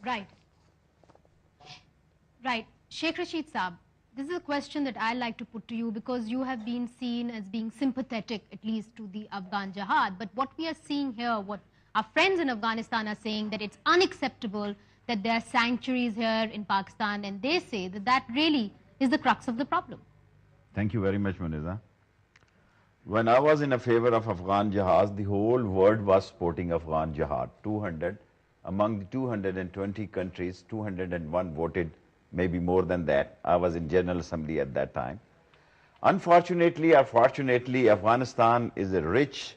Right. Right. Sheikh Rashid Saab, this is a question that I like to put to you because you have been seen as being sympathetic, at least, to the Afghan jihad. But what we are seeing here, what our friends in Afghanistan are saying, that it's unacceptable that there are sanctuaries here in Pakistan, and they say that that really is the crux of the problem. Thank you very much, Muniza. When I was in a favor of Afghan jihad, the whole world was supporting Afghan jihad. Among the 220 countries, 201 voted, maybe more than that. I was in General Assembly at that time. Unfortunately or fortunately, Afghanistan is a rich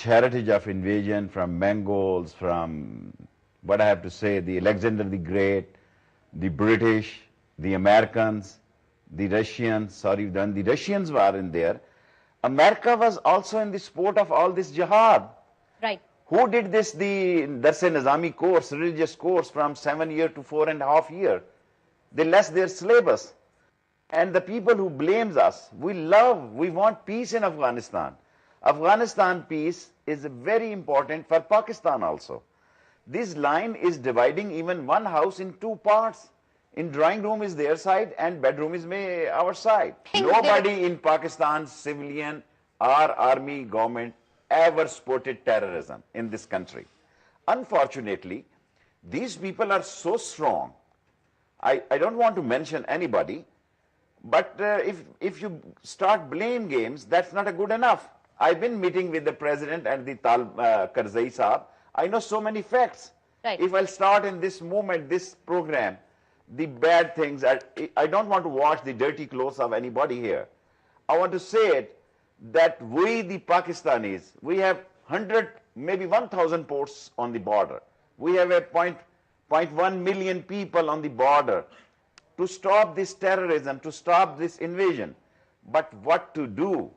heritage of invasion from Mongols, from what I have to say, the Alexander the Great, the British, the Americans, the Russians, when the Russians were in there, America was also in the support of all this jihad. Right. Who did this, that's a Nizami course, religious course from 7 years to 4.5 years? They left their syllabus. And the people who blames us, we want peace in Afghanistan. Afghanistan peace is very important for Pakistan also. This line is dividing even one house in two parts. In drawing room is their side and bedroom is our side. Nobody in Pakistan, civilian or army government, ever supported terrorism in this country. Unfortunately, these people are so strong. I don't want to mention anybody, but if you start blame games, that's not good enough. I've been meeting with the president and the Karzai Saab. I know so many facts. Right. If I'll start in this moment, this program, the bad things, I don't want to wash the dirty clothes of anybody here. I want to say it that we, the Pakistanis, we have 100, maybe 1,000 posts on the border. We have a 0.1 million people on the border to stop this terrorism, to stop this invasion. But what to do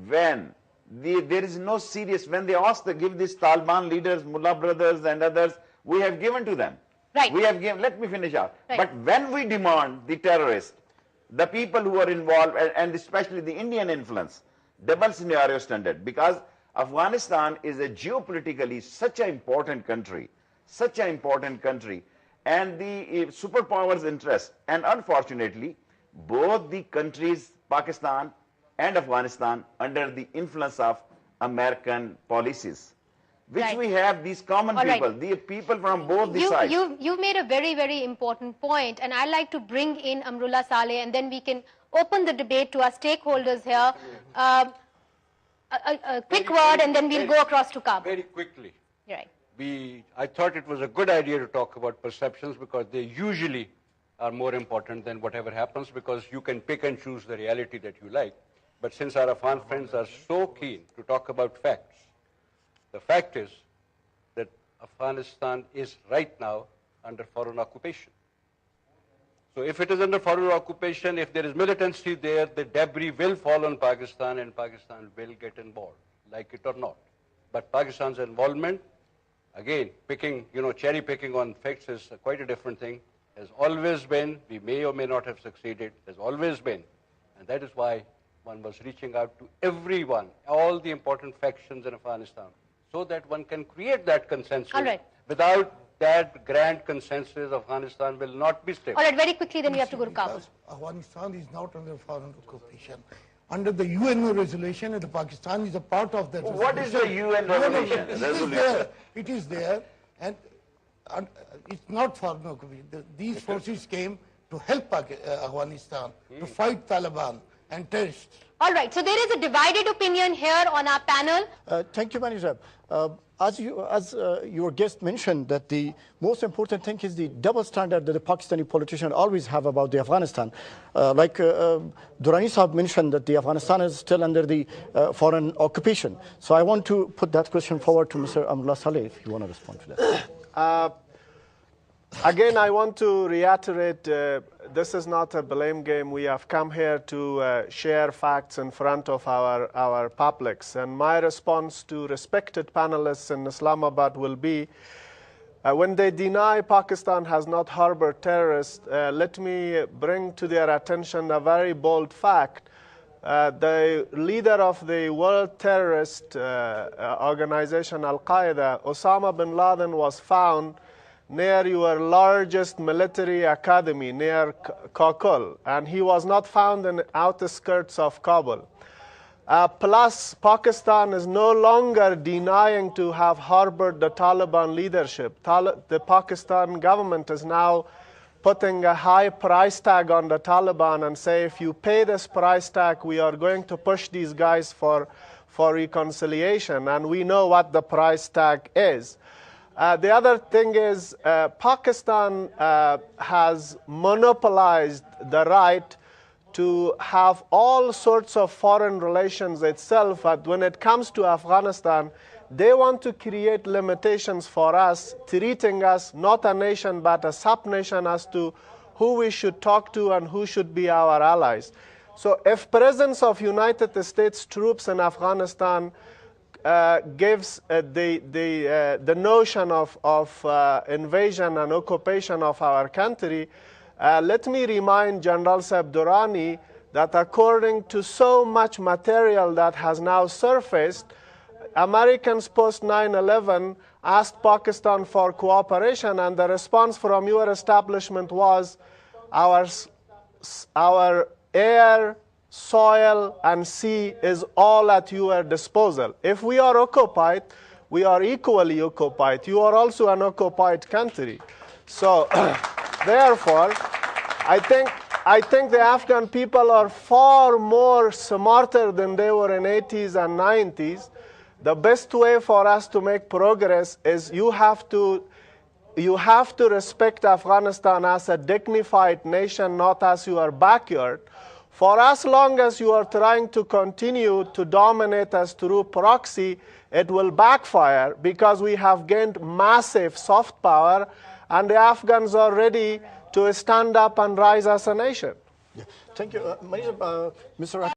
when there is no serious, when they ask to give these Taliban leaders, Mullah brothers and others, we have given to them. Right. We have given, let me finish out. Right. But when we demand the terrorists, the people who are involved, and especially the Indian influence, double scenario standard, because Afghanistan is a geopolitically such an important country, and the superpowers' interest, and unfortunately, both the countries, Pakistan and Afghanistan, under the influence of American policies, which Right. we have these common All right. people, the people from both the sides. You've made a very, very important point, and I'd like to bring in Amrullah Saleh, and then we can open the debate to our stakeholders here. A quick word, and then we'll go across to Kabul. Very quickly. Right. I thought it was a good idea to talk about perceptions because they usually are more important than whatever happens, because you can pick and choose the reality that you like. But since our Afghan friends are so keen to talk about facts, the fact is that Afghanistan is right now under foreign occupation. So if it is under foreign occupation, if there is militancy there, the debris will fall on Pakistan and Pakistan will get involved, like it or not. But Pakistan's involvement, again, cherry picking on facts is quite a different thing, has always been, we may or may not have succeeded, has always been. And that is why one was reaching out to everyone, all the important factions in Afghanistan, so that one can create that consensus. All right. Without that grand consensus, Afghanistan will not be stable. All right, very quickly, then we have to go to Kabul. Afghanistan is not under foreign occupation. Under the UN resolution, and Pakistan is a part of that resolution. What is the UN resolution? It is there, and it's not foreign occupation. These forces came to help Afghanistan to fight Taliban and terrorists. All right, so there is a divided opinion here on our panel. Thank you, Manager. As your guest mentioned, that the most important thing is the double standard that the Pakistani politicians always have about the Afghanistan. Like Durrani Saab mentioned that the Afghanistan is still under the foreign occupation. So I want to put that question forward to Mr. Amrullah Saleh, if you want to respond to that. Again, I want to reiterate, this is not a blame game. We have come here to share facts in front of our publics. And my response to respected panelists in Islamabad will be, when they deny Pakistan has not harbored terrorists, let me bring to their attention a very bold fact. The leader of the world terrorist organization, Al-Qaeda, Osama bin Laden, was found near your largest military academy, near Kakul, and he was not found in the outskirts of Kabul. Plus, Pakistan is no longer denying to have harbored the Taliban leadership. The Pakistan government is now putting a high price tag on the Taliban and say, if you pay this price tag, we are going to push these guys for reconciliation. And we know what the price tag is. The other thing is Pakistan has monopolized the right to have all sorts of foreign relations itself, but when it comes to Afghanistan, they want to create limitations for us, treating us not a nation but a sub-nation as to who we should talk to and who should be our allies. So if presence of United States troops in Afghanistan gives the notion of invasion and occupation of our country, let me remind General Saab Durrani that according to so much material that has now surfaced, Americans post 9/11 asked Pakistan for cooperation, and the response from your establishment was our air, soil, and sea is all at your disposal. If we are occupied, we are equally occupied. You are also an occupied country. So, therefore, I think the Afghan people are far more smarter than they were in 80s and 90s. The best way for us to make progress is you have to respect Afghanistan as a dignified nation, not as your backyard. For as long as you are trying to continue to dominate us through proxy, it will backfire because we have gained massive soft power and the Afghans are ready to stand up and rise as a nation. Yeah. Thank you. Mr.